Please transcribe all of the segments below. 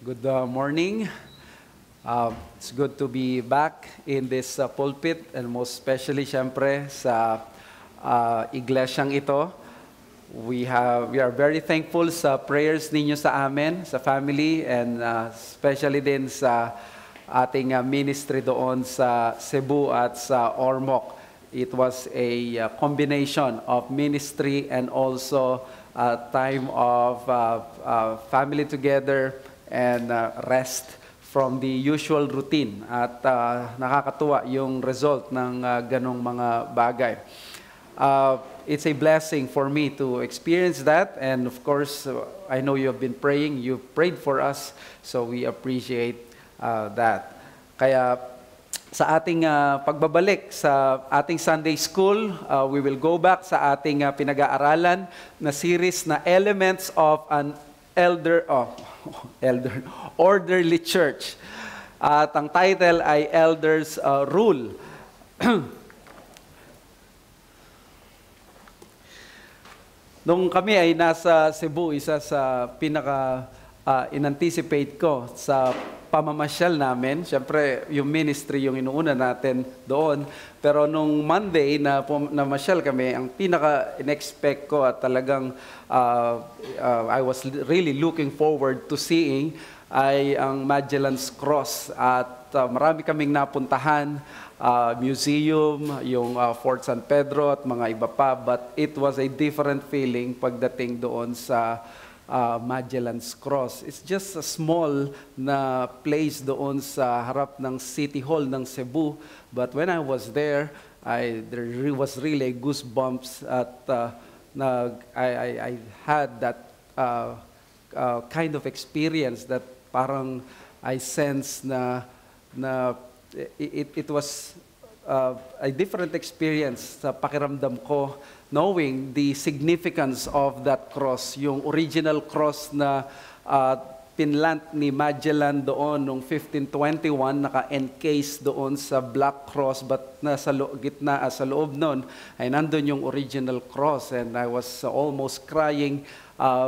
Good morning. It's good to be back in this pulpit and most especially syempre sa iglesyang ito. We are very thankful sa prayers ninyo sa amin, sa family, and especially din sa ating ministry doon sa Cebu at sa Ormoc. It was a combination of ministry and also a time of family together and rest from the usual routine. At nakakatuwa yung result ng ganong mga bagay. It's a blessing for me to experience that, and of course, I know you have been praying. You prayed for us, so we appreciate that. Kaya sa ating pagbabalik sa ating Sunday School, we will go back sa ating pinag-aaralan na series na Elements of an Orderly Church. At ang title ay Elders Rule. Nung kami ay nasa Cebu, isa sa in-anticipate ko sa pamamasyal namin, syempre yung ministry yung inuuna natin doon. Pero nung Monday na namasyal kami, ang pinaka-in-expect ko at talagang I was really looking forward to seeing ay ang Magellan's Cross. At marami kaming napuntahan, museum, yung Fort San Pedro at mga iba pa. But it was a different feeling pagdating doon sa Magellan's Cross. It's just a small na place doon sa harap ng City Hall ng Cebu. But when I was there was really a goosebumps at I had that kind of experience that parang I sense na it was a different experience sa pakiramdam ko, knowing the significance of that cross, yung original cross na pinlant ni Magellan doon noong 1521, naka-encase doon sa Black Cross, but nasa gitna, sa loob noon, ay nandun yung original cross. And I was almost crying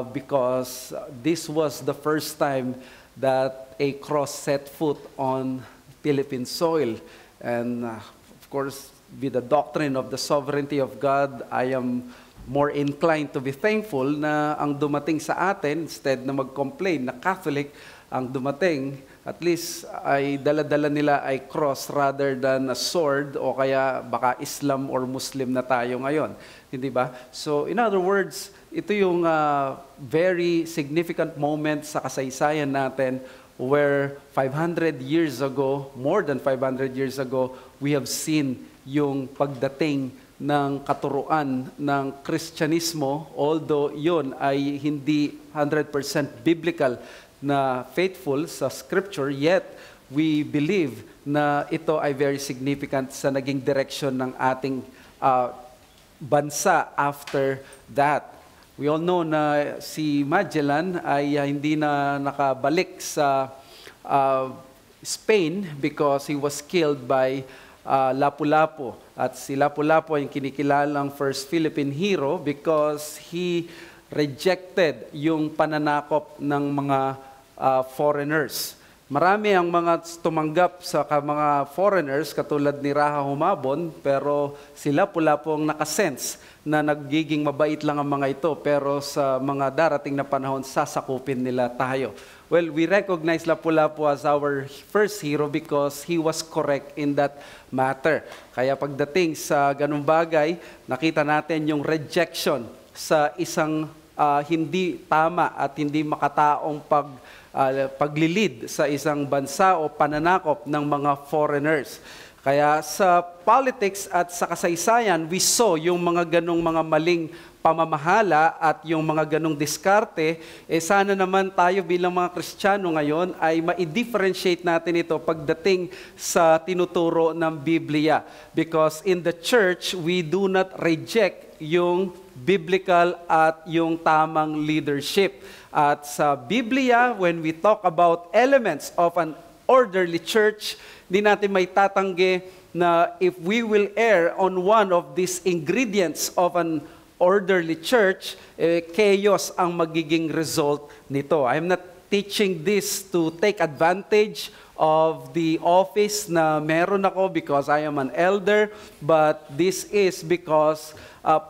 because this was the first time that a cross set foot on Philippine soil. And of course, with the doctrine of the sovereignty of God, I am more inclined to be thankful na ang dumating sa atin, instead na mag-complain na Catholic, ang dumating, at least ay dala-dala nila ay cross rather than a sword, o kaya baka Islam or Muslim na tayo ngayon. Hindi ba? So in other words, ito yung very significant moment sa kasaysayan natin where 500 years ago, more than 500 years ago, we have seen yung pagdating ng katuruan ng Kristyanismo, although yun ay hindi 100% biblical na faithful sa Scripture, yet we believe na ito ay very significant sa naging direction ng ating bansa after that. We all know na si Magellan ay hindi na nakabalik sa Spain because he was killed by Lapu-Lapu. At si Lapu-Lapu ay kinikilalang first Philippine hero because he rejected yung pananakop ng mga foreigners. Marami ang mga tumanggap sa mga foreigners katulad ni Raha Humabon, pero si Lapu-Lapu ang nakasense na nagiging mabait lang ang mga ito, pero sa mga darating na panahon sasakupin nila tayo. Well, we recognize Lapu-Lapu as our first hero because he was correct in that matter. Kaya pagdating sa ganung bagay, nakita natin yung rejection sa isang hindi tama at hindi makataong paglilid sa isang bansa o pananakop ng mga foreigners. Kaya sa politics at sa kasaysayan, we saw yung mga ganong mga maling pamamahala at yung mga ganong diskarte. Sana naman tayo bilang mga Kristiyano ngayon ay ma-differentiate natin ito pagdating sa tinuturo ng Biblia. Because in the church, we do not reject yung biblical at yung tamang leadership. At sa Biblia, when we talk about elements of an orderly church, hindi natin may tatanggi na if we will err on one of these ingredients of an orderly church, chaos ang magiging result nito. I'm not teaching this to take advantage of the office na meron ako because I am an elder, but this is because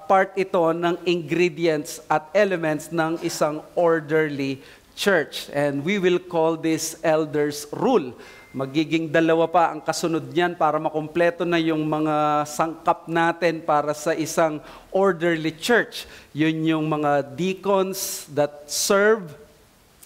part ito ng ingredients at elements ng isang orderly church. And we will call this elders rule. Magiging dalawa pa ang kasunod niyan para makumpleto na yung mga sangkap natin para sa isang orderly church. Yun yung mga deacons that serve.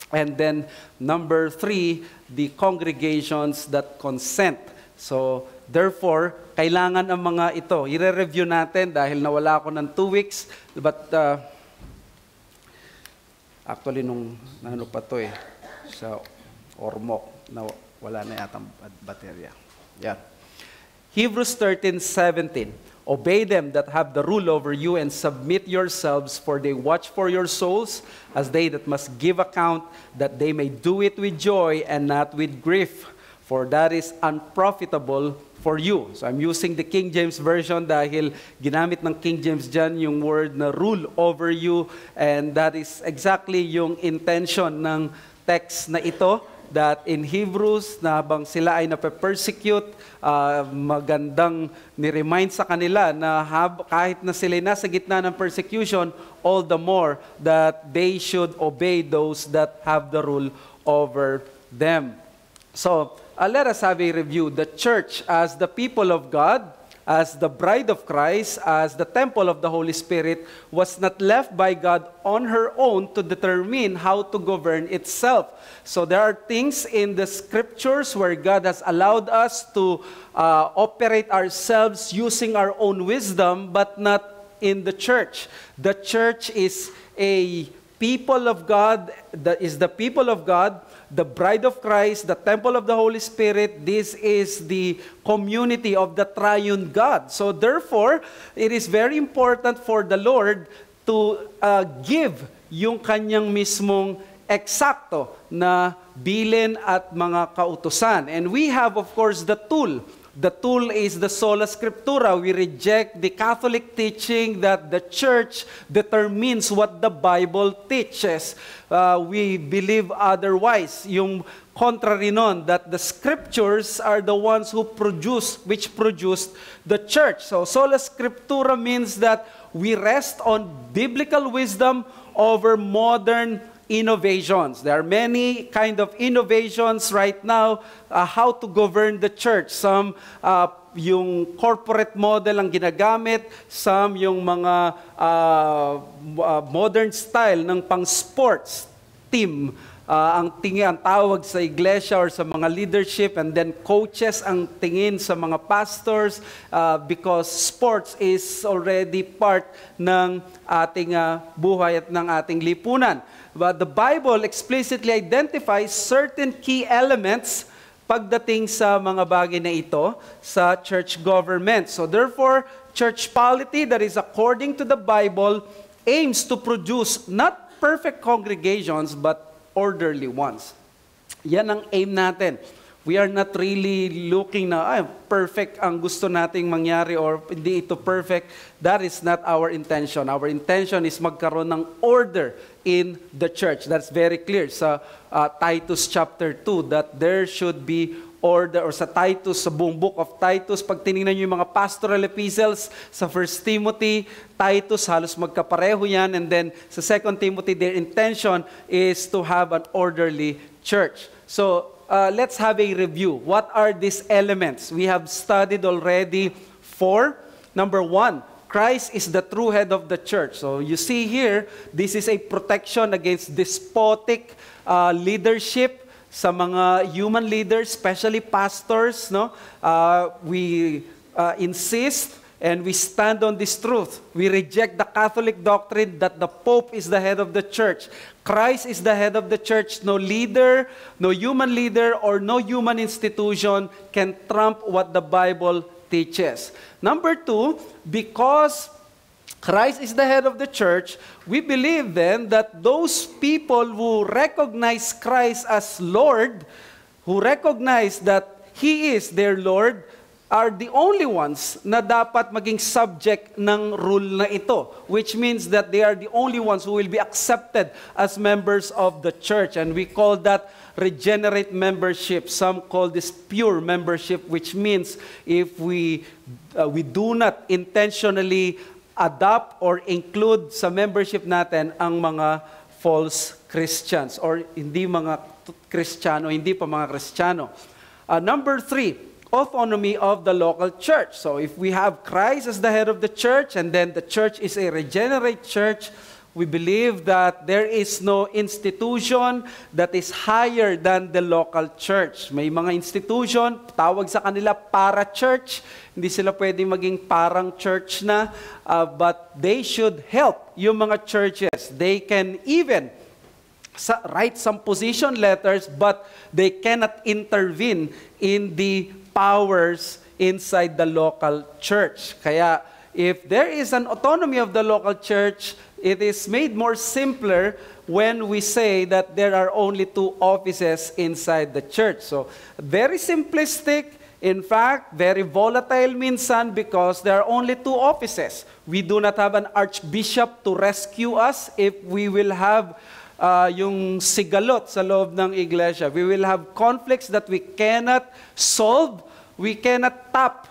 And then number 3, the congregations that consent. So therefore, kailangan ang mga ito. I-review natin dahil nawala ako ng 2 weeks. But actually, ano pa to sa Ormoc, wala na yatang baterya. Yeah. Hebrews 13:17. Obey them that have the rule over you and submit yourselves, for they watch for your souls as they that must give account, that they may do it with joy and not with grief, for that is unprofitable for you. So I'm using the King James Version dahil ginamit ng King James dyan yung word na rule over you, and that is exactly yung intention ng text na ito, that in Hebrews, na habang sila ay nape-persecute, magandang ni-remind sa kanila na kahit na sila nasa gitna ng persecution, all the more that they should obey those that have the rule over them. So, let us have a review. The church as the people of God, as the bride of Christ, as the temple of the Holy Spirit, was not left by God on her own to determine how to govern itself. So there are things in the scriptures where God has allowed us to operate ourselves using our own wisdom, but not in the church. The church is a people of God, that is the people of God, the bride of Christ, the temple of the Holy Spirit. This is the community of the triune God. So therefore, it is very important for the Lord to give yung kanyang mismong eksakto na bilin at mga kautusan. And we have, of course, the tool. The tool is the sola scriptura. We reject the Catholic teaching that the church determines what the Bible teaches. We believe otherwise. Yung contrary nun, that the scriptures are the ones which produced the church. So sola scriptura means that we rest on biblical wisdom over modern innovations. There are many kind of innovations right now, how to govern the church. Some yung corporate model ang ginagamit, some yung mga modern style ng pang-sports team. Ang tawag sa iglesia or sa mga leadership, and then coaches ang tingin sa mga pastors, because sports is already part ng ating buhay at ng ating lipunan. But the Bible explicitly identifies certain key elements pagdating sa mga bagay na ito sa church government. So therefore, church polity that is according to the Bible aims to produce not perfect congregations but orderly ones. Yan ang aim natin. We are not really looking na perfect ang gusto nating mangyari or hindi ito perfect. That is not our intention. Our intention is magkaroon ng order in the church. That's very clear sa Titus chapter 2 that there should be order, or sa Titus, sa buong book of Titus, pag tinignan nyo yung mga pastoral epistles sa 1 Timothy, Titus, halos magkapareho yan, and then sa 2 Timothy, their intention is to have an orderly church. So, let's have a review. What are these elements? We have studied already 4. Number 1, Christ is the true head of the church. So you see here, this is a protection against despotic leadership sa mga human leaders, especially pastors. No, we insist and we stand on this truth. We reject the Catholic doctrine that the Pope is the head of the church. Christ is the head of the church. No leader, no human leader, or no human institution can trump what the Bible teaches. Number 2, because Christ is the head of the church, we believe then that those people who recognize Christ as Lord, who recognize that He is their Lord, are the only ones na dapat maging subject ng rule na ito, which means that they are the only ones who will be accepted as members of the church. And we call that regenerate membership. Some call this pure membership, which means if we do not intentionally adopt or include sa membership natin ang mga false Christians or hindi mga Kristiyano, hindi pa mga Kristiyano. Number 3, autonomy of the local church. So if we have Christ as the head of the church and then the church is a regenerate church, we believe that there is no institution that is higher than the local church. May mga institution, tawag sa kanila para-church. Hindi sila pwedeng maging parang church na, but they should help yung mga churches. They can even write some position letters, but they cannot intervene in the powers inside the local church. Kaya if there is an autonomy of the local church, it is made more simpler when we say that there are only 2 offices inside the church. So very simplistic, in fact, very volatile minsan because there are only 2 offices. We do not have an archbishop to rescue us if we will have yung sigalot sa loob ng iglesia. We will have conflicts that we cannot solve. We cannot tap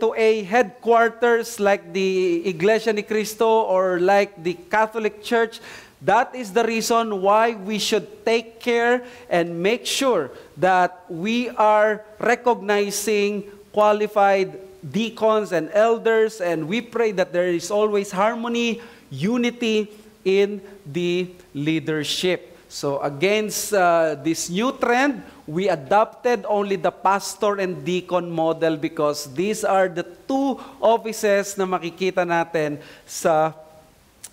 to a headquarters like the Iglesia ni Cristo or like the Catholic Church. That is the reason why we should take care and make sure that we are recognizing qualified deacons and elders, and we pray that there is always harmony, unity in the leadership. So against this new trend, we adopted only the pastor and deacon model because these are the 2 offices na makikita natin sa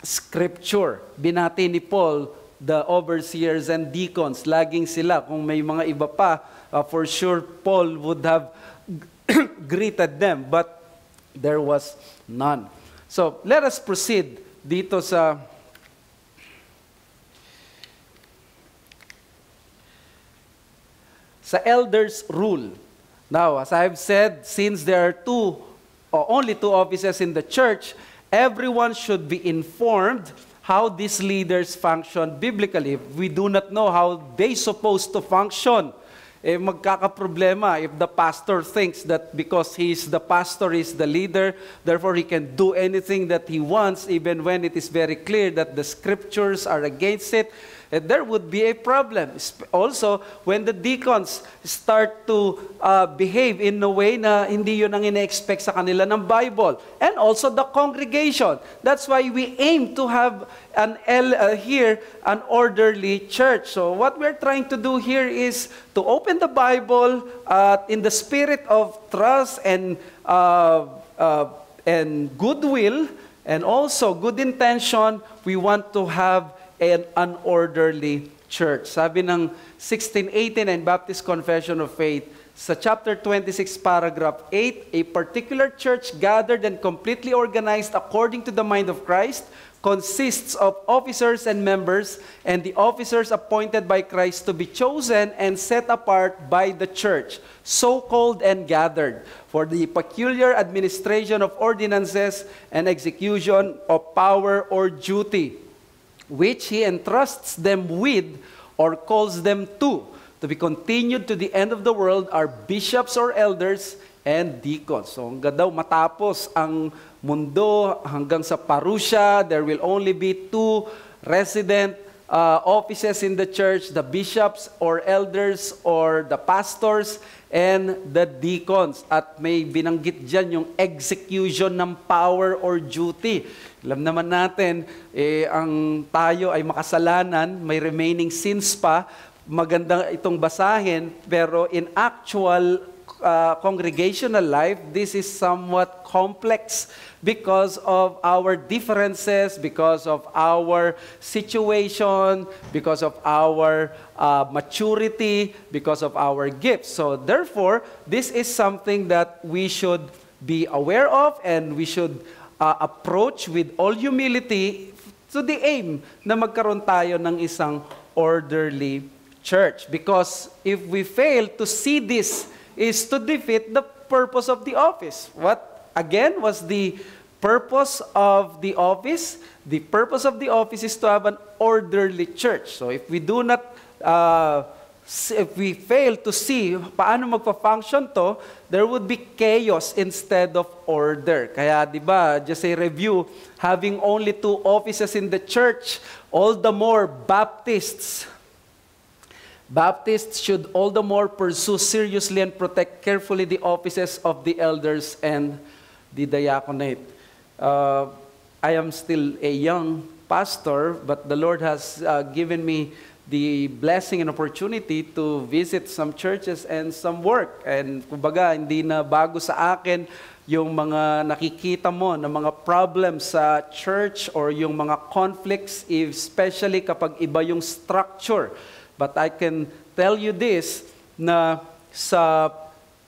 Scripture. Binati ni Paul the overseers and deacons. Laging sila. Kung may mga iba pa, for sure Paul would have greeted them, but there was none. So let us proceed dito sa elders' rule. Now, as I've said, since there are only 2 offices in the church, everyone should be informed how these leaders function biblically. If we do not know how they supposed to function, magkakaproblema if the pastor thinks that because he's the pastor, he's the leader, therefore he can do anything that he wants, even when it is very clear that the scriptures are against it. There would be a problem. Also, when the deacons start to behave in a way na hindi yun ang ina-expect sa kanila ng Bible. And also the congregation. That's why we aim to have an orderly church. So what we're trying to do here is to open the Bible in the spirit of trust and goodwill, and also good intention. We want to have an orderly church. Sabi ng 1689 Baptist Confession of Faith, sa chapter 26, paragraph 8, a particular church gathered and completely organized according to the mind of Christ consists of officers and members, and the officers appointed by Christ to be chosen and set apart by the church, so called and gathered, for the peculiar administration of ordinances and execution of power or duty, which he entrusts them with or calls them to be continued to the end of the world, are bishops or elders and deacons. So hanggang daw matapos ang mundo, hanggang sa parusia, there will only be 2 resident offices in the church, the bishops or elders or the pastors and the deacons. At may binanggit dyan yung execution ng power or duty. Alam naman natin, ang tayo ay makasalanan, may remaining sins pa, maganda itong basahin, pero in actual congregational life, this is somewhat complex because of our differences, because of our situation, because of our maturity, because of our gifts. So therefore, this is something that we should be aware of, and we should approach with all humility to the aim na magkaroon tayo ng isang orderly church. Because if we fail to see this is to defeat the purpose of the office? What, again, was the purpose of the office? The purpose of the office is to have an orderly church. So if we do not, if we fail to see paano magpa-function to, there would be chaos instead of order. Kaya, di ba, just a review, having only 2 offices in the church, all the more Baptists should all the more pursue seriously and protect carefully the offices of the elders and the diaconate. I am still a young pastor, but the Lord has given me the blessing and opportunity to visit some churches and some work. And kumbaga, hindi na bago sa akin yung mga nakikita mo na mga problems sa church or yung mga conflicts, especially kapag iba yung structure. But I can tell you this, na sa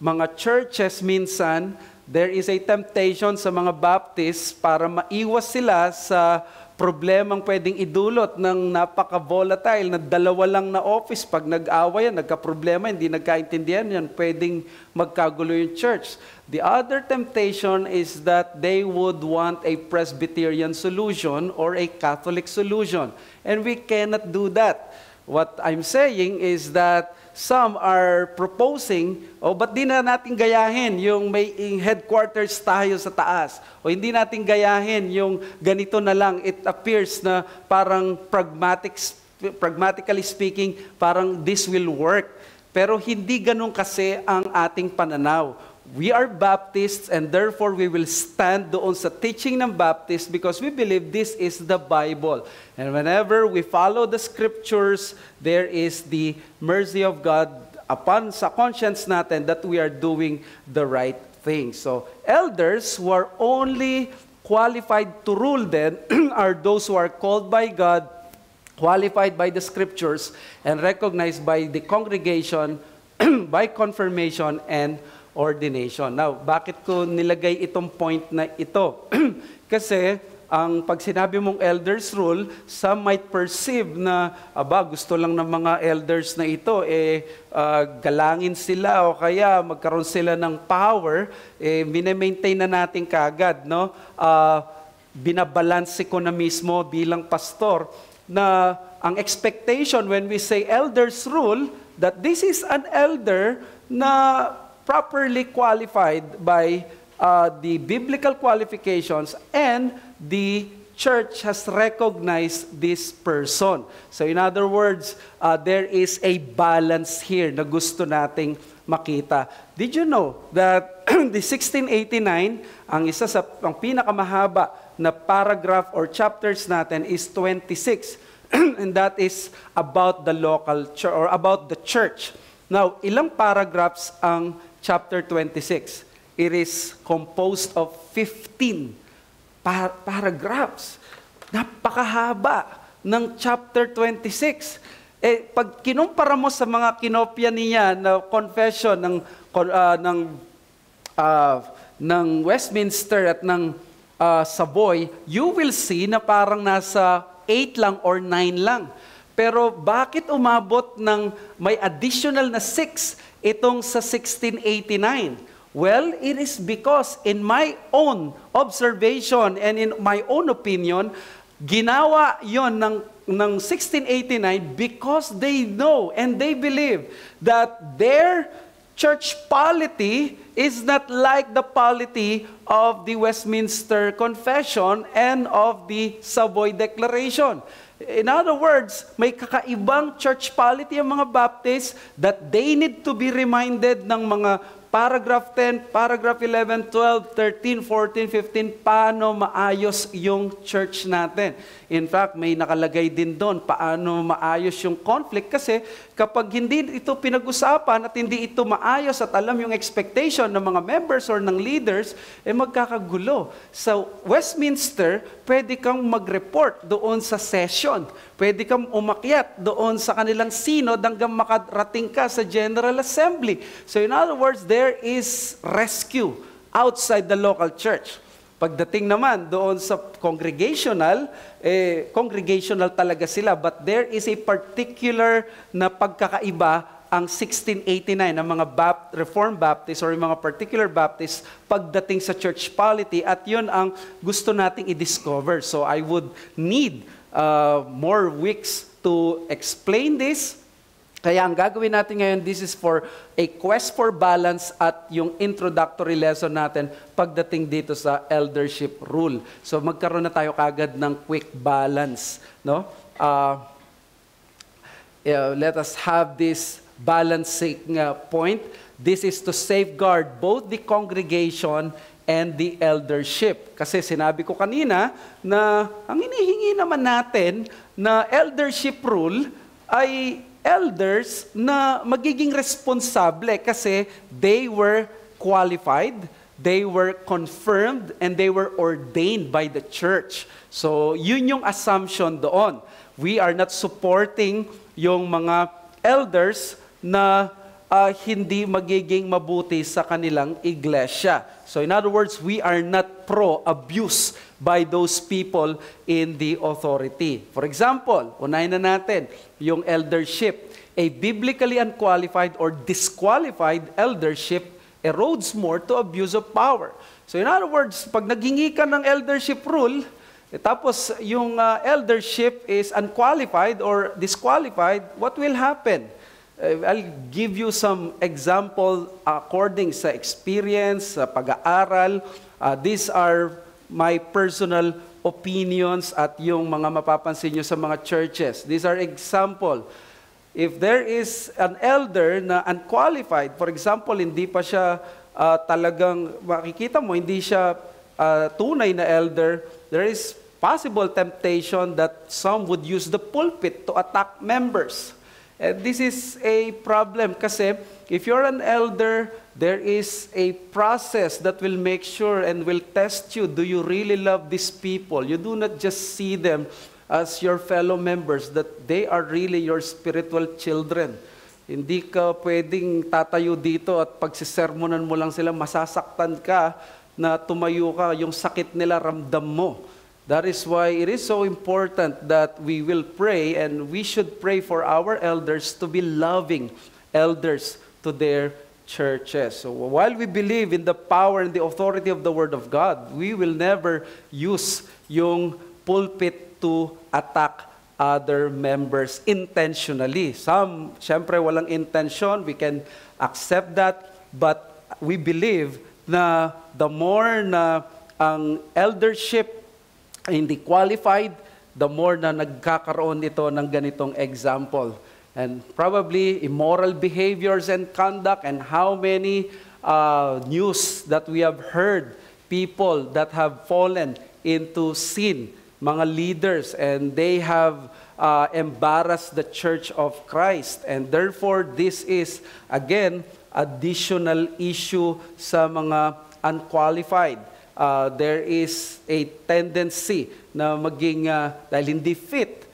mga churches minsan, there is a temptation sa mga Baptists para maiwas sila sa problemang pwedeng idulot ng napaka-volatile na 2 lang na office. Pag nag-away yan, nagka-problema, hindi nagkaintindihan yan, pwedeng magkagulo yung church. The other temptation is that they would want a Presbyterian solution or a Catholic solution. And we cannot do that. What I'm saying is that some are proposing, ba't di na natin gayahin yung may headquarters tayo sa taas? O hindi natin gayahin yung ganito na lang, it appears na parang pragmatically speaking, parang this will work. Pero hindi ganun kasi ang ating pananaw. We are Baptists and therefore we will stand doon sa teaching ng Baptist because we believe this is the Bible. And whenever we follow the scriptures, there is the mercy of God upon sa conscience natin that we are doing the right thing. So elders who are only qualified to rule then are those who are called by God, qualified by the scriptures, and recognized by the congregation by confirmation and ordination. Now, bakit ko nilagay itong point na ito? Kasi, pag sinabi mong elders rule, some might perceive na, gusto lang ng mga elders na ito, galangin sila o kaya magkaroon sila ng power, minemaintain na natin kaagad, no? Binabalanse ko na mismo bilang pastor na ang expectation when we say elders rule, that this is an elder na properly qualified by the biblical qualifications and the church has recognized this person. So in other words, there is a balance here na gusto nating makita. Did you know that the 1689, ang pinakamahaba na paragraph or chapters natin is 26 and that is about the local church or about the church. Now, ilang paragraphs ang chapter 26. It is composed of 15 paragraphs. Napakahaba ng chapter 26. Pag kinumpara mo sa mga kinopya niya na confession ng Westminster at ng Savoy, you will see na parang nasa 8 lang or 9 lang. Pero bakit umabot ng may additional na 6 itong sa 1689? Well, it is because in my own observation and in my own opinion, ginawa yon ng 1689 because they know and they believe that their church polity is not like the polity of the Westminster Confession and of the Savoy Declaration. In other words, may kakaibang church polity ang mga Baptists that they need to be reminded ng mga paragraph 10, paragraph 11, 12, 13, 14, 15, paano maayos yung church natin. In fact, may nakalagay din doon paano maayos yung conflict kasi kapag hindi ito pinag-usapan at hindi ito maayos at alam yung expectation ng mga members or ng leaders, magkakagulo. Sa Westminster, pwede kang mag-report doon sa session. Pwede kang umakyat doon sa kanilang synod hanggang makarating ka sa General Assembly. So in other words, there is rescue outside the local church. Pagdating naman doon sa congregational, congregational talaga sila, but there is a particular na pagkakaiba ang 1689 ng mga Reformed Baptist or yung mga particular Baptist pagdating sa church polity, at yun ang gusto nating i-discover. So I would need more weeks to explain this. Kaya ang gagawin natin ngayon, this is for a quest for balance at yung introductory lesson natin pagdating dito sa eldership rule. So magkaroon na tayo kagad ng quick balance, no? Let us have this balancing point. This is to safeguard both the congregation and the eldership. Kasi sinabi ko kanina na ang hinihingi naman natin na eldership rule ay elders na magiging responsable kasi they were qualified, they were confirmed, and they were ordained by the church. So yun yung assumption doon. We are not supporting yung mga elders na hindi magiging mabuti sa kanilang iglesia. So in other words, we are not pro-abuse by those people in the authority. For example, unahin na natin yung eldership. A biblically unqualified or disqualified eldership erodes more to abuse of power. So in other words, pag naghingi ka ng eldership rule, tapos yung eldership is unqualified or disqualified, what will happen? I'll give you some example according sa experience, sa pag-aaral. These are my personal opinions at yung mga mapapansin nyo sa mga churches. These are example. If there is an elder na unqualified, for example, hindi pa siya talagang, makikita mo, hindi siya tunay na elder, there is possible temptation that some would use the pulpit to attack members. And this is a problem kasi if you're an elder, there is a process that will make sure and will test you. Do you really love these people? You do not just see them as your fellow members, that they are really your spiritual children. Hindi ka pwedeng tatayo dito at pagsisermonan mo lang sila, masasaktan ka na tumayo ka, yung sakit nila ramdam mo. That is why it is so important that we will pray, and we should pray for our elders to be loving elders to their churches. So while we believe in the power and the authority of the Word of God, we will never use yung pulpit to attack other members intentionally. Some, syempre walang intention, we can accept that, but we believe na the more na ang eldership hindi qualified, the more na nagkakaroon ito ng ganitong example. And probably immoral behaviors and conduct, and how many news that we have heard, people that have fallen into sin, mga leaders, and they have embarrassed the Church of Christ. And therefore, this is, again, additional issue sa mga unqualified. There is a tendency na maging, dahil hindi fit,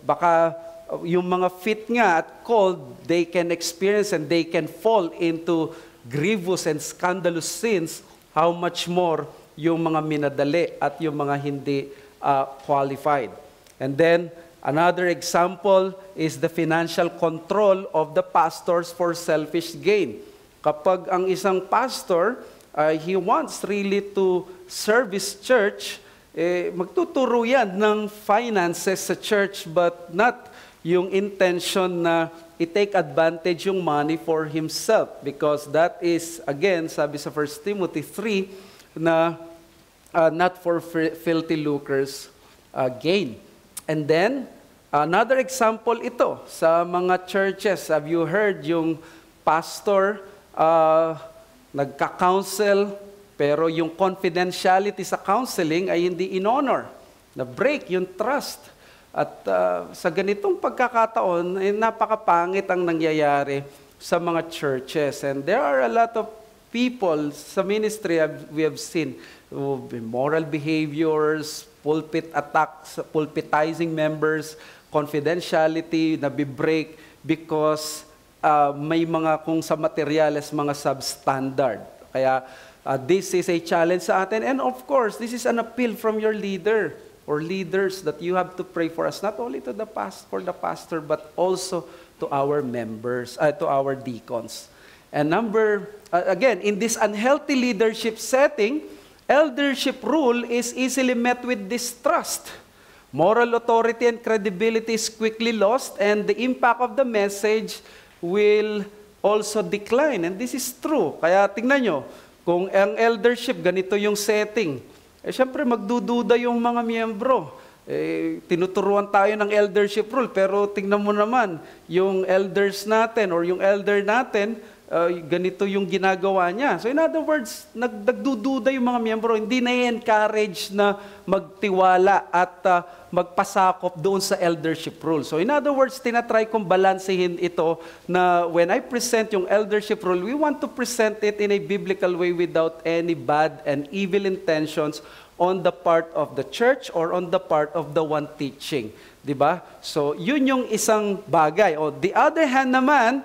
baka yung mga fit nga at called, they can experience and they can fall into grievous and scandalous sins, how much more yung mga minadali at yung mga hindi qualified. And then, another example is the financial control of the pastors for selfish gain. Kapag ang isang pastor, he wants really to serve his church, magtuturo yan ng finances sa church, but not yung intention na i-take advantage yung money for himself. Because that is, again, sabi sa 1 Timothy 3, na not for filthy lucre's gain. And then, another example ito sa mga churches. Have you heard yung pastor nagka-counsel, pero yung confidentiality sa counseling ay hindi in-honor. Na-break yung trust. At sa ganitong pagkakataon, napakapangit ang nangyayari sa mga churches. And there are a lot of people sa ministry we have seen, immoral behaviors, pulpit attacks, pulpitizing members, confidentiality na bi-break because may mga kung sa materyales, mga substandard. Kaya this is a challenge sa atin. And of course, this is an appeal from your leader or leaders that you have to pray for us, not only to the for the pastor, but also to our members, to our deacons. And again, in this unhealthy leadership setting, eldership rule is easily met with distrust. Moral authority and credibility is quickly lost, and the impact of the message will also decline. And this is true. Kaya tingnan nyo, kung ang eldership, ganito yung setting, syempre magdududa yung mga miyembro. Tinuturuan tayo ng eldership rule, pero tingnan mo naman, yung elders natin or yung elder natin, ganito yung ginagawa niya. So in other words, nagdududa yung mga miyembro, hindi na i-encourage na magtiwala at magpasakop doon sa eldership rule. So in other words, tinatry kong balansehin ito na when I present yung eldership rule, we want to present it in a biblical way without any bad and evil intentions on the part of the church or on the part of the one teaching. Diba? So yun yung isang bagay. On the other hand naman,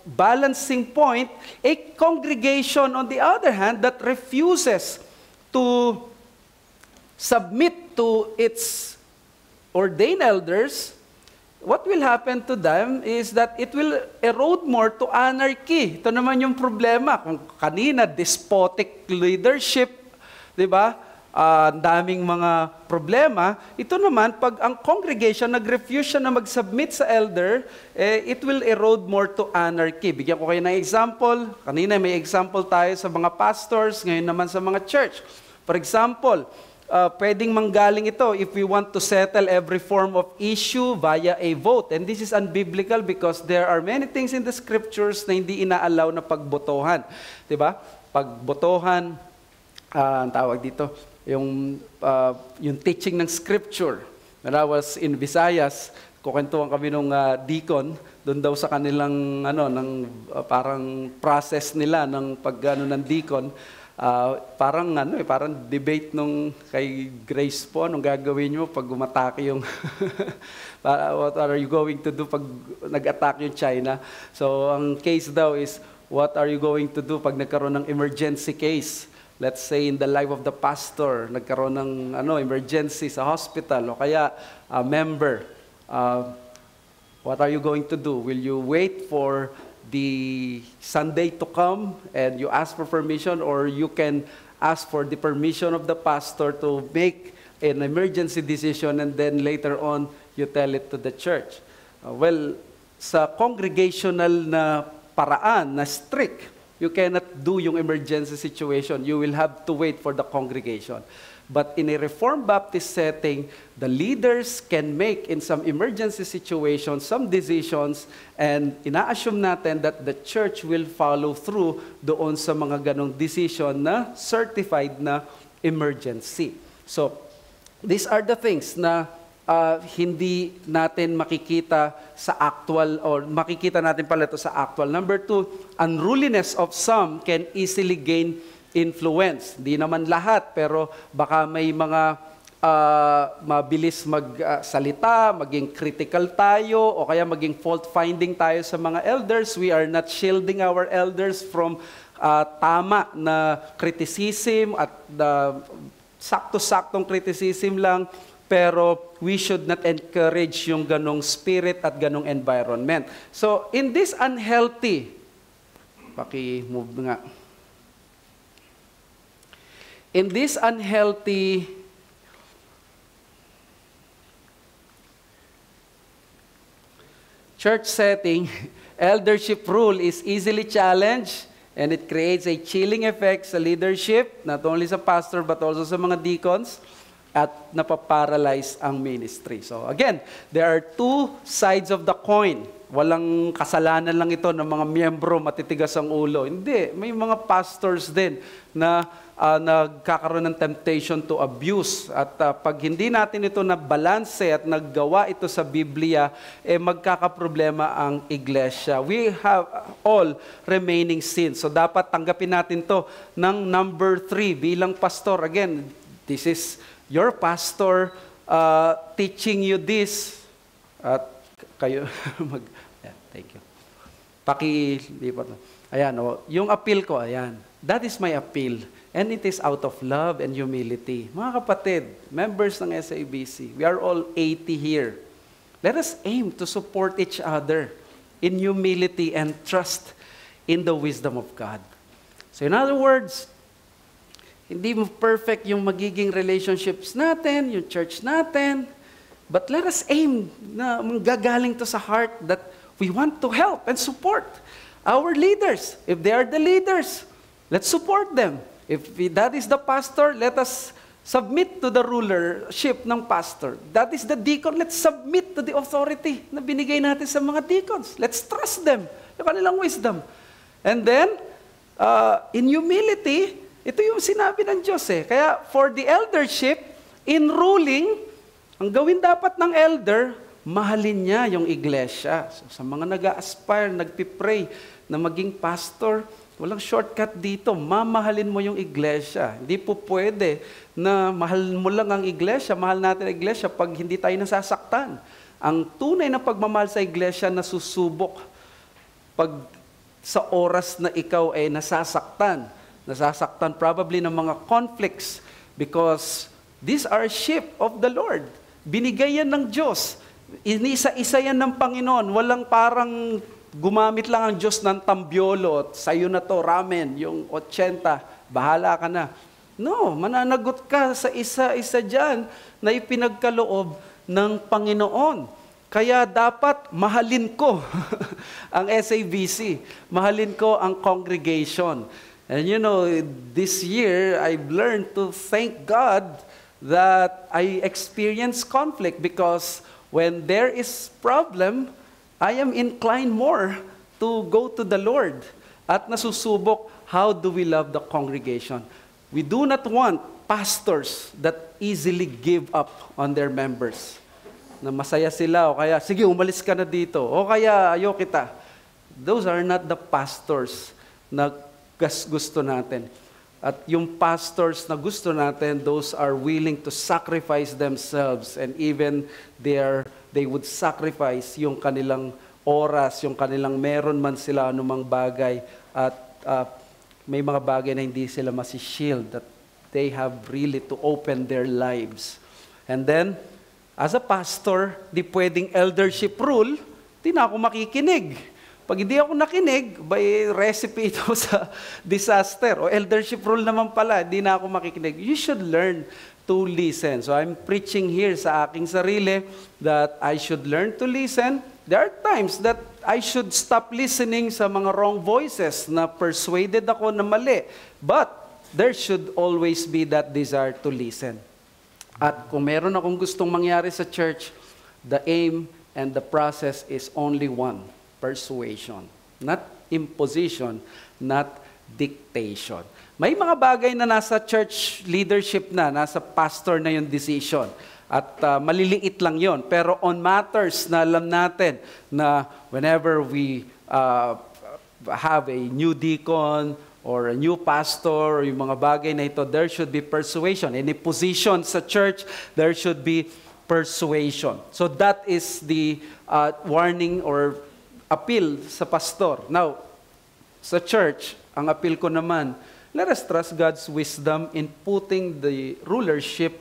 balancing point, a congregation, on the other hand, that refuses to submit to its ordained elders, what will happen to them is that it will erode more to anarchy. Ito naman yung problema. Kung kanina, despotic leadership, di ba? Daming mga problema. Ito naman, pag ang congregation nag-refuse siya na mag-submit sa elder, it will erode more to anarchy. Bigyan ko kayo ng example. Kanina may example tayo sa mga pastors, ngayon naman sa mga church. For example, pwedeng manggaling ito if we want to settle every form of issue via a vote. And this is unbiblical because there are many things in the scriptures na hindi inaalaw na pagbotohan. Diba? Pagbotohan, ang tawag dito, yung teaching ng scripture. When I was in Visayas, kukwentuhan kami nung deacon, doon daw sa kanilang parang process nila ng ng deacon. Parang debate nung kay Grace po, anong gagawin mo pag umatake yung what are you going to do pag nag-attack yung China? So ang case daw is, what are you going to do pag nagkaroon ng emergency case? Let's say in the life of the pastor, nagkaroon ng emergency sa hospital o kaya member. What are you going to do? Will you wait for the Sunday to come and you ask for permission, or you can ask for the permission of the pastor to make an emergency decision and then later on you tell it to the church? Sa congregational na paraan, na strict, you cannot do yung emergency situation. You will have to wait for the congregation. But in a Reformed Baptist setting, the leaders can make in some emergency situations some decisions, and ina-assume natin that the church will follow through doon sa mga ganong decision na certified na emergency. So, these are the things na hindi natin makikita sa actual, or makikita natin pala ito sa actual. Number 2, unruliness of some can easily gain influence. Di naman lahat, pero baka may mga mabilis magsalita, maging critical tayo, o kaya maging fault-finding tayo sa mga elders. We are not shielding our elders from tama na criticism at sakto-saktong criticism lang, pero we should not encourage yung ganong spirit at ganong environment. So, in this unhealthy, paki-move nga. In this unhealthy church setting, eldership rule is easily challenged, and it creates a chilling effect sa leadership, not only sa pastor but also sa mga deacons, at napaparalyze ang ministry. So again, there are two sides of the coin. Walang kasalanan lang ito ng mga miyembro matitigas ang ulo. Hindi, may mga pastors din na nagkakaroon ng temptation to abuse. At pag hindi natin ito na balanse at naggawa ito sa Biblia, magkakaproblema ang iglesia. We have all remaining sins. So dapat tanggapin natin to ng number 3 bilang pastor. Again, this is your pastor teaching you this. At kayo thank you. Pakilipat. Ayan, yung appeal ko, ayan. That is my appeal. And it is out of love and humility. Mga kapatid, members ng SABC, we are all 80 here. Let us aim to support each other in humility and trust in the wisdom of God. So in other words, hindi mo perfect yung magiging relationships natin, yung church natin, but let us aim na gagaling to sa heart that we want to help and support our leaders. If they are the leaders, let's support them. If that is the pastor, let us submit to the rulership ng pastor. That is the deacon, let's submit to the authority na binigay natin sa mga deacons. Let's trust them, yung kanilang wisdom. And then, in humility, ito yung sinabi ng Diyos eh. Kaya for the eldership, in ruling, ang gawin dapat ng elder, mahalin niya yung iglesia. So, sa mga nag-aspire, nagpipray na maging pastor, walang shortcut dito. Mamahalin mo yung iglesia. Hindi po pwede na mahal mo lang ang iglesia, mahal natin ang iglesia pag hindi tayo nasasaktan. Ang tunay na pagmamahal sa iglesia nasusubok pag sa oras na ikaw ay nasasaktan probably ng mga conflicts because these are sheep of the Lord. Binigay yan ng Diyos. Inisa-isa yan ng Panginoon. Walang parang gumamit lang ang Diyos ng tambyolo. Sa'yo na to, ramen, yung 80, bahala ka na. No, mananagot ka sa isa-isa dyan na ipinagkaloob ng Panginoon. Kaya dapat mahalin ko ang SABC. Mahalin ko ang congregation. And you know, this year, I've learned to thank God that I experience conflict because when there is problem, I am inclined more to go to the Lord. At nasusubok, how do we love the congregation? We do not want pastors that easily give up on their members. Na masaya sila, o kaya, sige, umalis ka na dito, o kaya, ayaw kita. Those are not the pastors na gusto natin. At yung pastors na gusto natin, those are willing to sacrifice themselves and even they would sacrifice yung kanilang oras, yung kanilang meron man sila anumang bagay at may mga bagay na hindi sila masishield, that they have really to open their lives. And then, as a pastor, di pwedeng eldership rule, di na ako makikinig. Pag hindi ako nakinig, by recipe ito sa disaster. O eldership rule naman pala, hindi na ako makikinig. You should learn to listen. So I'm preaching here sa aking sarili that I should learn to listen. There are times that I should stop listening sa mga wrong voices na persuaded ako na mali. But there should always be that desire to listen. At kung meron akong gustong mangyari sa church, the aim and the process is only one. Persuasion, not imposition, not dictation. May mga bagay na nasa church leadership na, nasa pastor na yung decision. At maliliit lang yon. Pero on matters na alam natin na whenever we have a new deacon or a new pastor, or yung mga bagay na ito, there should be persuasion. Any position sa church, there should be persuasion. So that is the warning or appeal sa pastor. Now, sa church, ang appeal ko naman, let us trust God's wisdom in putting the rulership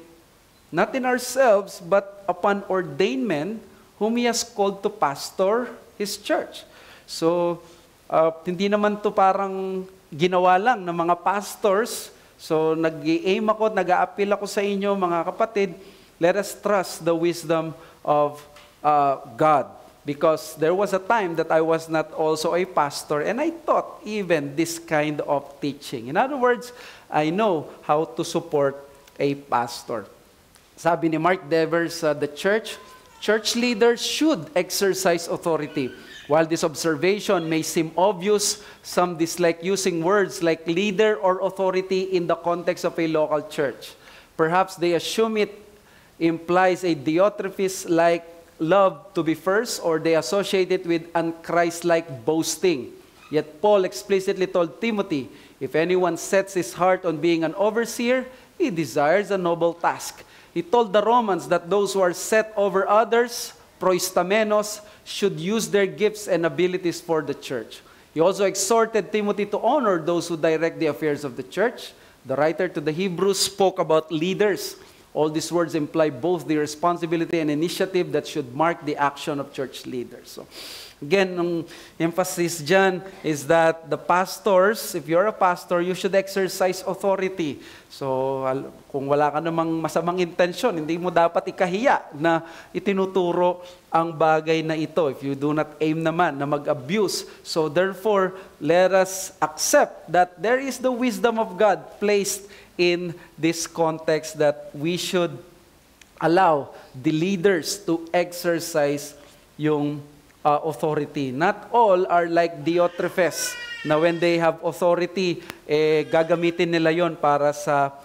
not in ourselves, but upon ordained men whom He has called to pastor His church. So, hindi naman to parang ginawa lang ng mga pastors. So, nag-i-aim ako, nag-a-appeal ako sa inyo, mga kapatid, let us trust the wisdom of God. Because there was a time that I was not also a pastor and I taught even this kind of teaching. In other words, I know how to support a pastor. Sabi ni Mark Devers, the church leaders should exercise authority. While this observation may seem obvious, some dislike using words like leader or authority in the context of a local church. Perhaps they assume it implies a Diotrephes-like love to be first, or they associate it with unchrist-like boasting. Yet Paul explicitly told Timothy, if anyone sets his heart on being an overseer, he desires a noble task. He told the Romans that those who are set over others, proistamenos, should use their gifts and abilities for the church. He also exhorted Timothy to honor those who direct the affairs of the church. The writer to the Hebrews spoke about leaders All these words imply both the responsibility and initiative that should mark the action of church leaders. So, again, ang emphasis dyan is that the pastors, if you're a pastor, you should exercise authority. So, kung wala ka namang masamang intensyon, hindi mo dapat ikahiya na itinuturo ang bagay na ito. If you do not aim naman na mag-abuse. So, therefore, let us accept that there is the wisdom of God placed in this context that we should allow the leaders to exercise yung authority. Not all are like Diotrephes, na when they have authority, gagamitin nila yon para sa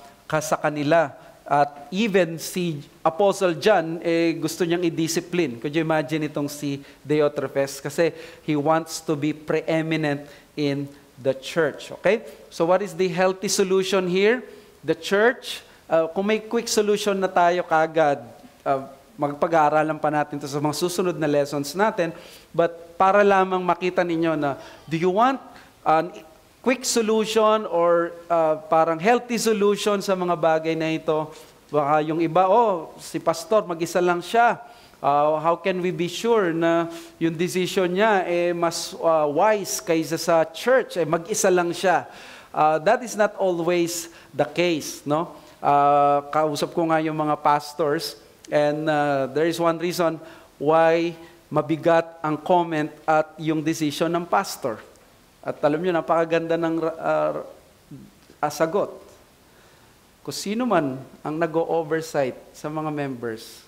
kanila. At even si Apostle John, gusto niyang i-discipline. Could you imagine itong si Diotrephes? Kasi he wants to be preeminent in the church. Okay? So what is the healthy solution here? The church, kung may quick solution na tayo kaagad, magpag-aaralan pa natin ito sa mga susunod na lessons natin, but para lamang makita ninyo na, do you want a quick solution or parang healthy solution sa mga bagay na ito? Baka yung iba, si pastor, mag-isa lang siya. How can we be sure na yung decision niya mas wise kaysa sa church? Mag-isa lang siya. That is not always the case, no? Kausap ko nga yung mga pastors, and there is one reason why mabigat ang comment at yung decision ng pastor. At alam nyo, napakaganda ng sagot. Kung sino man ang nag-o-oversight sa mga members,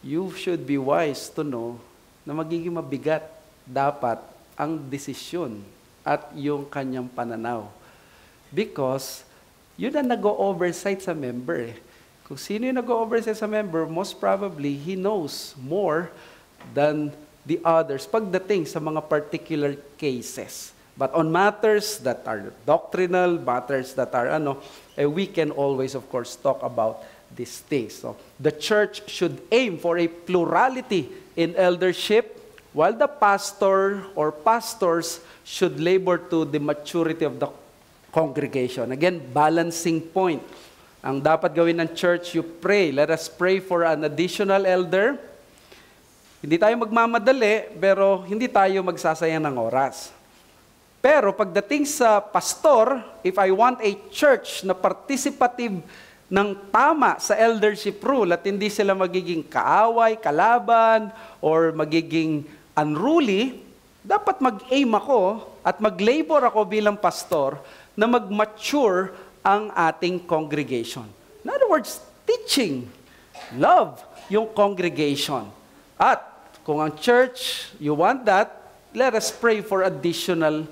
you should be wise to know na magiging mabigat dapat ang desisyon at yung kanyang pananaw. Because yun ang nag-o-oversight sa member. Kung sino yung nag-o-oversight sa member, most probably, he knows more than the others pagdating sa mga particular cases. But on matters that are doctrinal, matters that are we can always, of course, talk about these things. So, the church should aim for a plurality in eldership, while the pastor or pastors should labor to the maturity of the congregation. Again, balancing point. Ang dapat gawin ng church, you pray. Let us pray for an additional elder. Hindi tayo magmamadali, pero hindi tayo magsasayang ng oras. Pero pagdating sa pastor, if I want a church na participative ng tama sa eldership rule at hindi sila magiging kaaway, kalaban, or magiging unruly, dapat mag-aim ako at mag-labor ako bilang pastor na mag-mature ang ating congregation. In other words, teaching, love yung congregation. At kung ang church, you want that, let us pray for additional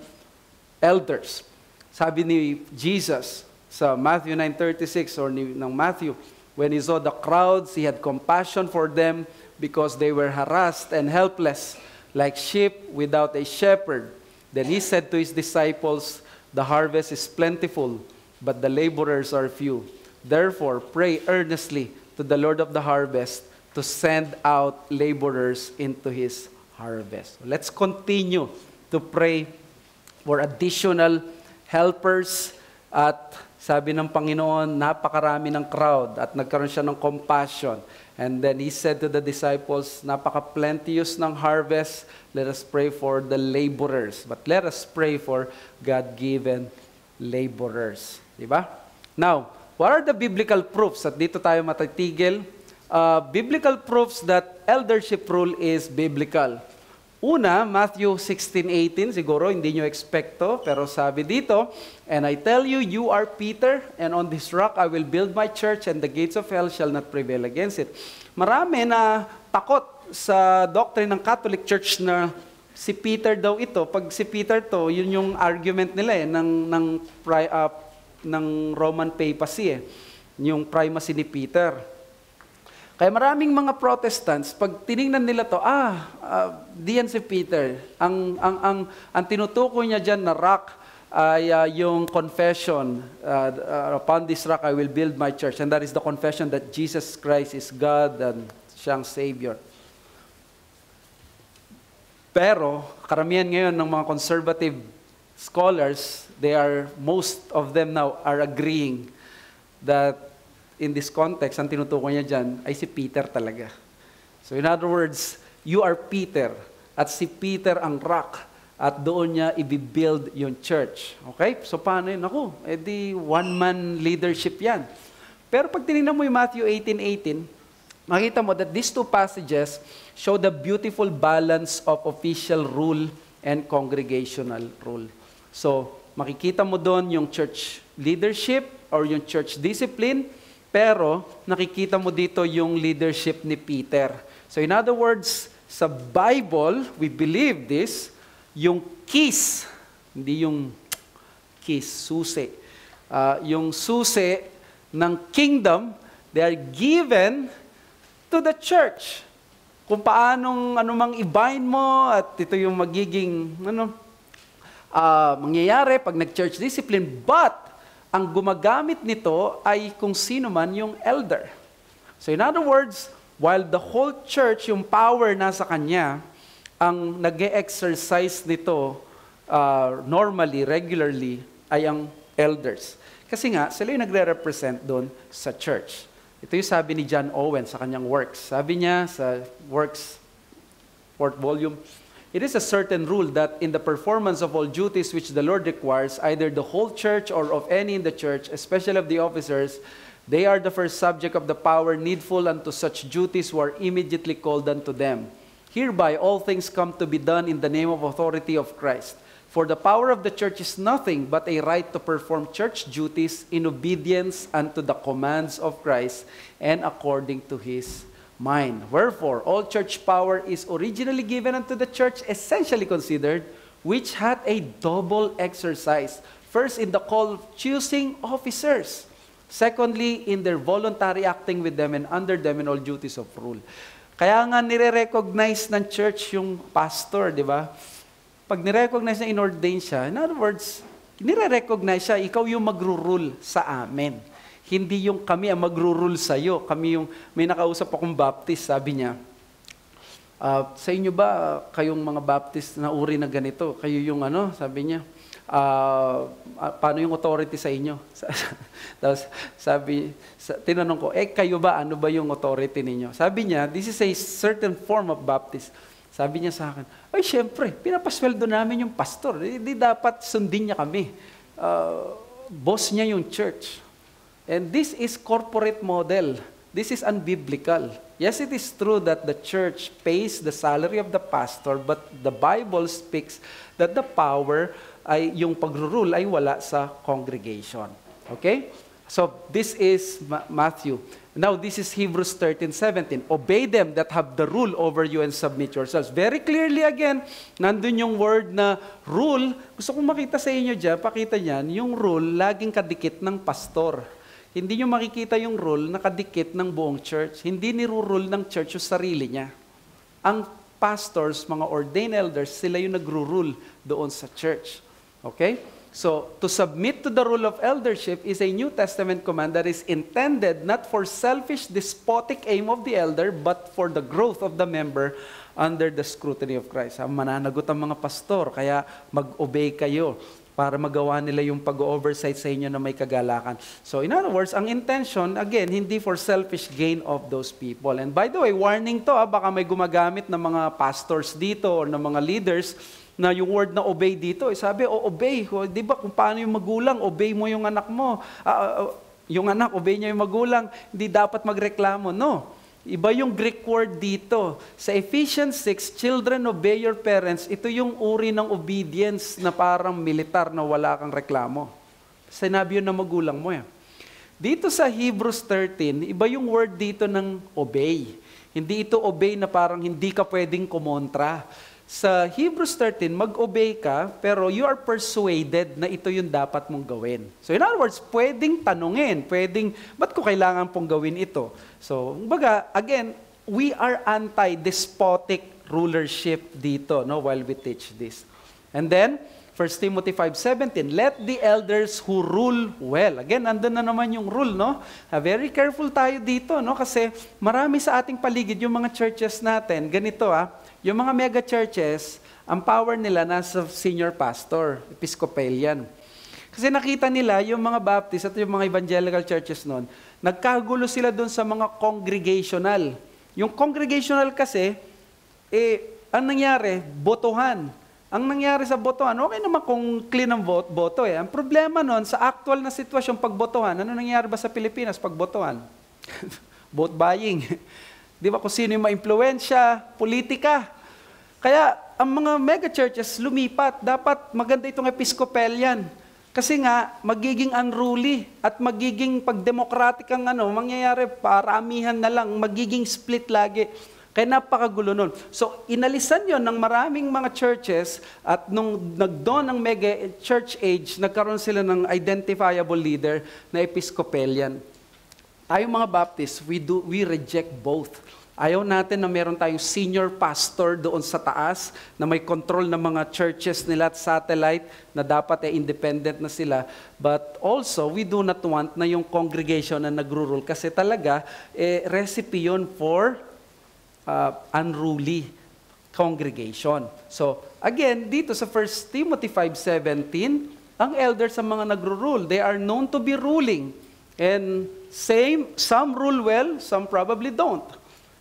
elders. Sabi ni Jesus sa Matthew 9:36 or ng Matthew, when he saw the crowds, he had compassion for them because they were harassed and helpless, like sheep without a shepherd. Then he said to his disciples, the harvest is plentiful, but the laborers are few. Therefore, pray earnestly to the Lord of the harvest to send out laborers into his harvest. Let's continue to pray for additional helpers. At sabi ng Panginoon, napakarami ng crowd at nagkaroon siya ng compassion. And then he said to the disciples, napaka-plenteous ng harvest, let us pray for the laborers. But let us pray for God-given laborers. Diba? Now, what are the biblical proofs? At dito tayo matitigil. Biblical proofs that eldership rule is biblical. Una, Matthew 16:18, siguro hindi nyo expecto, pero sabi dito, and I tell you, you are Peter, and on this rock I will build my church, and the gates of hell shall not prevail against it. Marami na takot sa doctrine ng Catholic Church na si Peter daw ito. Pag si Peter to, yun yung argument nila ng Roman papacy yung primacy ni Peter. Kaya maraming mga Protestants, pag tiningnan nila to, diyan si Peter. Ang tinutukoy niya dyan na rock ay yung confession, upon this rock I will build my church. And that is the confession that Jesus Christ is God and siyang Savior. Pero, karamihan ngayon ng mga conservative scholars, most of them now are agreeing that in this context, ang tinutukoy niya dyan ay si Peter talaga. So in other words, you are Peter, at si Peter ang rock, at doon niya i-build yung church. Okay? So paano yun? Ako, edi one-man leadership yan. Pero pag tinignan mo yung Matthew 18:18, makita mo that these two passages show the beautiful balance of official rule and congregational rule. So, makikita mo doon yung church leadership or yung church discipline, pero nakikita mo dito yung leadership ni Peter. So, in other words, sa Bible, we believe this, yung keys, hindi yung keys, susi. Yung susi ng kingdom, they are given to the church. Kung paanong anumang i-bind mo, at ito yung magiging mangyayari pag nag-church discipline, but ang gumagamit nito ay kung sino man yung elder. So in other words, while the whole church, yung power nasa kanya, ang nag-e-exercise nito normally, regularly, ay ang elders. Kasi nga, sila yung nagre-represent doon sa church. Ito yung sabi ni John Owen sa kanyang works. Sabi niya sa works, 4th volume, "It is a certain rule that in the performance of all duties which the Lord requires, either the whole church or of any in the church, especially of the officers, they are the first subject of the power needful unto such duties who are immediately called unto them. Hereby all things come to be done in the name of authority of Christ. For the power of the church is nothing but a right to perform church duties in obedience unto the commands of Christ and according to His mind. Wherefore, all church power is originally given unto the church, essentially considered, which hath a double exercise. First, in the call of choosing officers. Secondly, in their voluntary acting with them and under them in all duties of rule." Kaya nga nire-recognize ng church yung pastor, di ba? Pag nire-recognize na in-ordain siya, in other words, nire-recognize siya, ikaw yung magro-rule sa amin. Hindi yung kami ang magro-rule sa'yo. Kami yung, may nakausap akong Baptist, sabi niya, sa inyo ba, kayong mga Baptist na uri na ganito, kayo yung sabi niya, paano yung authority sa inyo? Tapos tinanong ko, kayo ba, ano ba yung authority ninyo? Sabi niya, this is a certain form of Baptist. Sabi niya sa akin, ay syempre, pinapasweldo namin yung pastor. Hindi dapat sundin niya kami. Boss niya yung church. And this is corporate model. This is unbiblical. Yes, it is true that the church pays the salary of the pastor, but the Bible speaks that the power ay yung pag-rule ay wala sa congregation. Okay? So, this is Matthew. Now, this is Hebrews 13:17. "Obey them that have the rule over you and submit yourselves." Very clearly again, nandun yung word na rule. Gusto kong makita sa inyo dyan, pakita niyan, yung rule laging kadikit ng pastor. Hindi nyo makikita yung rule na kadikit ng buong church. Hindi nirurule ng church yung sarili niya. Ang pastors, mga ordained elders, sila yung nagro-rule doon sa church. Okay? So, to submit to the rule of eldership is a New Testament command that is intended not for selfish, despotic aim of the elder, but for the growth of the member under the scrutiny of Christ. Mananagot ang mga pastor, kaya mag-obey kayo para magawa nila yung pag-oversight sa inyo na may kagalakan. So, in other words, ang intention, again, hindi for selfish gain of those people. And by the way, warning to, baka may gumagamit ng mga pastors dito or ng mga leaders na yung word na obey dito, sabi, obey. Di ba kung paano yung magulang, obey mo yung anak mo. Yung anak, obey niya yung magulang. Hindi dapat magreklamo. No. Iba yung Greek word dito. Sa Ephesians 6, "Children, obey your parents." Ito yung uri ng obedience na parang militar na wala kang reklamo. Sinabi yun na magulang mo yan. Dito sa Hebrews 13, iba yung word dito ng obey. Hindi ito obey na parang hindi ka pwedeng kumontra. Sa Hebrews 13, mag-obey ka, pero you are persuaded na ito yung dapat mong gawin. So in other words, pwedeng tanungin, ba't ko kailangan pong gawin ito? So, baga, again, we are anti-despotic rulership dito, no, while we teach this. And then, 1 Timothy 5:17, "Let the elders who rule well." Again, andun na naman yung rule, no? Very careful tayo dito, no? Kasi marami sa ating paligid yung mga churches natin. Ganito, yung mga mega churches, ang power nila nasa senior pastor, Episcopalian. Kasi nakita nila yung mga Baptist at yung mga evangelical churches noon, nagkagulo sila doon sa mga congregational. Yung congregational kasi, ang nangyari, botohan. Ang nangyari sa botohan, okay naman kung clean ang boto eh. Ang problema noon, sa actual na sitwasyon pagbotohan, ano nangyari ba sa Pilipinas pagbotohan? Vote buying. Di ba kung sino yung ma-impluwensya, politika. Kaya ang mga mega churches lumipat. Dapat maganda itong Episcopalian. Kasi nga, magiging unruly at magiging pagdemocratic ang mangyayari, paramihan na lang, magiging split lagi. Kaya napakagulo nun. So, inalisan yon ng maraming mga churches at nung nagdoon ang mega church age, nagkaroon sila ng identifiable leader na Episcopalian. Tayong mga Baptists, we reject both. Ayaw natin na meron tayong senior pastor doon sa taas na may control ng mga churches nila at satellite na dapat independent na sila. But also, we do not want na yung congregation na nagro-rule kasi talaga, recipe yun for unruly congregation. So, again, dito sa 1 Timothy 5:17, ang elders sa mga nagro-rule, they are known to be ruling. And some rule well, some probably don't.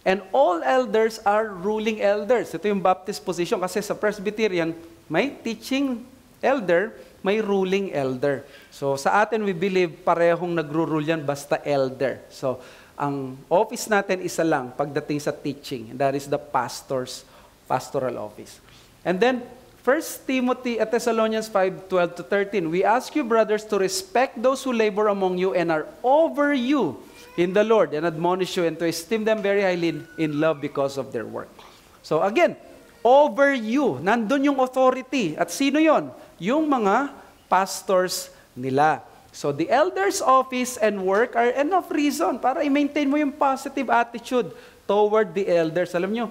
And all elders are ruling elders. Ito yung Baptist position kasi sa Presbyterian, may teaching elder, may ruling elder. So, sa atin, we believe parehong nagro-rule yan basta elder. So, ang office natin isa lang pagdating sa teaching. That is the pastoral office. And then, 1 Timothy at Thessalonians 5:12-13, we ask you, brothers, to respect those who labor among you and are over you in the Lord and admonish you and to esteem them very highly in love because of their work. So again, over you, nandun yung authority. At sino yon? Yung mga pastors nila. So the elders' office and work are enough reason para i-maintain mo yung positive attitude toward the elders. Alam nyo,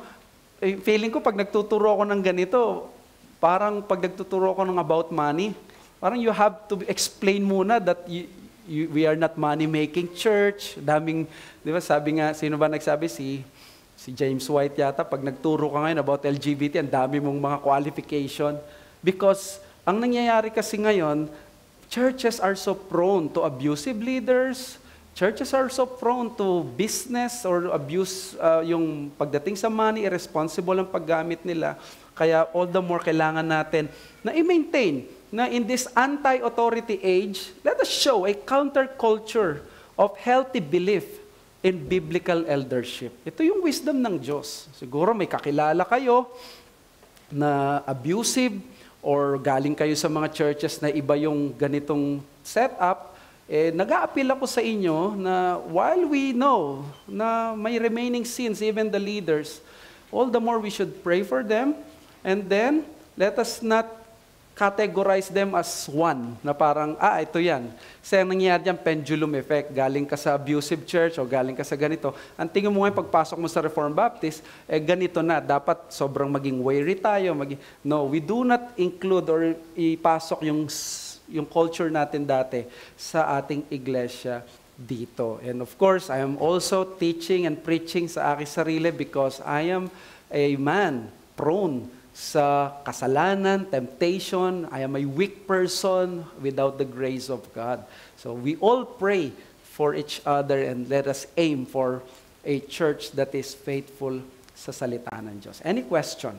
feeling ko pag nagtuturo ako ng ganito, parang pag nagtuturo ako ng about money, parang you have to explain muna that we are not money-making church. Daming, di ba, sabi nga, sino ba nagsabi? Si James White yata, pag nagturo ka ngayon about LGBT, ang dami mong mga qualification. Because ang nangyayari kasi ngayon, churches are so prone to abusive leaders. Churches are so prone to business or abuse, yung pagdating sa money, irresponsible ang paggamit nila. Kaya all the more kailangan natin na i-maintain na in this anti-authority age, let us show a counterculture of healthy belief in biblical eldership. Ito yung wisdom ng Diyos. Siguro may kakilala kayo na abusive or galing kayo sa mga churches na iba yung ganitong setup, nag-a-appeal ako sa inyo na while we know na may remaining sins, even the leaders, all the more we should pray for them, and then let us not categorize them as one, na parang, ito yan. Kasi ang nangyayari dyan, pendulum effect. Galing ka sa abusive church o galing ka sa ganito. Ang tingin mo ngayon, pagpasok mo sa Reformed Baptist, ganito na. Dapat sobrang maging wary tayo. No, we do not include or ipasok yung culture natin dati sa ating iglesia dito. And of course, I am also teaching and preaching sa aking sarili because I am a man prone sa kasalanan, temptation. I am a weak person without the grace of God. So we all pray for each other and let us aim for a church that is faithful sa salita ng Diyos. Any question?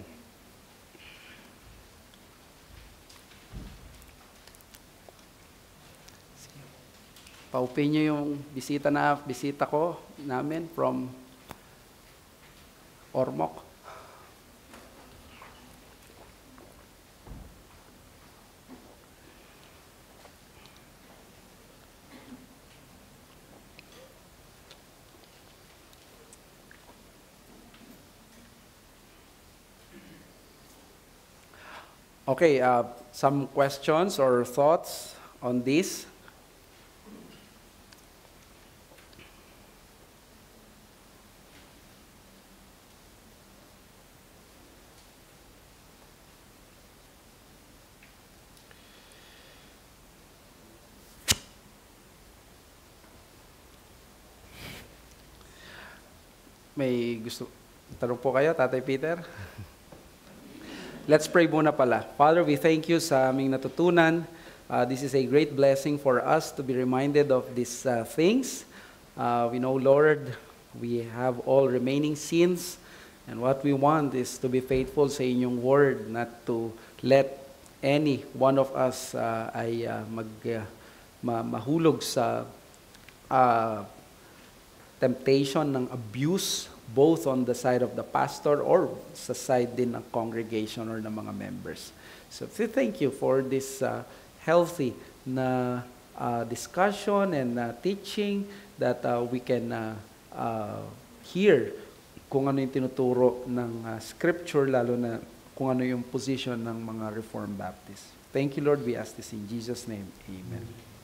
Pa-open nyo yung bisita ko namin from Ormoc. Okay, some questions or thoughts on this? May gusto tanong po kayo, Tatay Peter? Let's pray muna pala. Father, we thank you sa aming natutunan This is a great blessing for us to be reminded of these things. We know, Lord, we have all remaining sins, and what we want is to be faithful sa inyong word, not to let any one of us mahulog sa temptation ng abuse, both on the side of the pastor or sa side din ng congregation or ng mga members. So thank you for this healthy na discussion and teaching that we can hear kung ano yung tinuturo ng scripture, lalo na kung ano yung position ng mga Reformed Baptists. Thank you, Lord. We ask this in Jesus' name. Amen.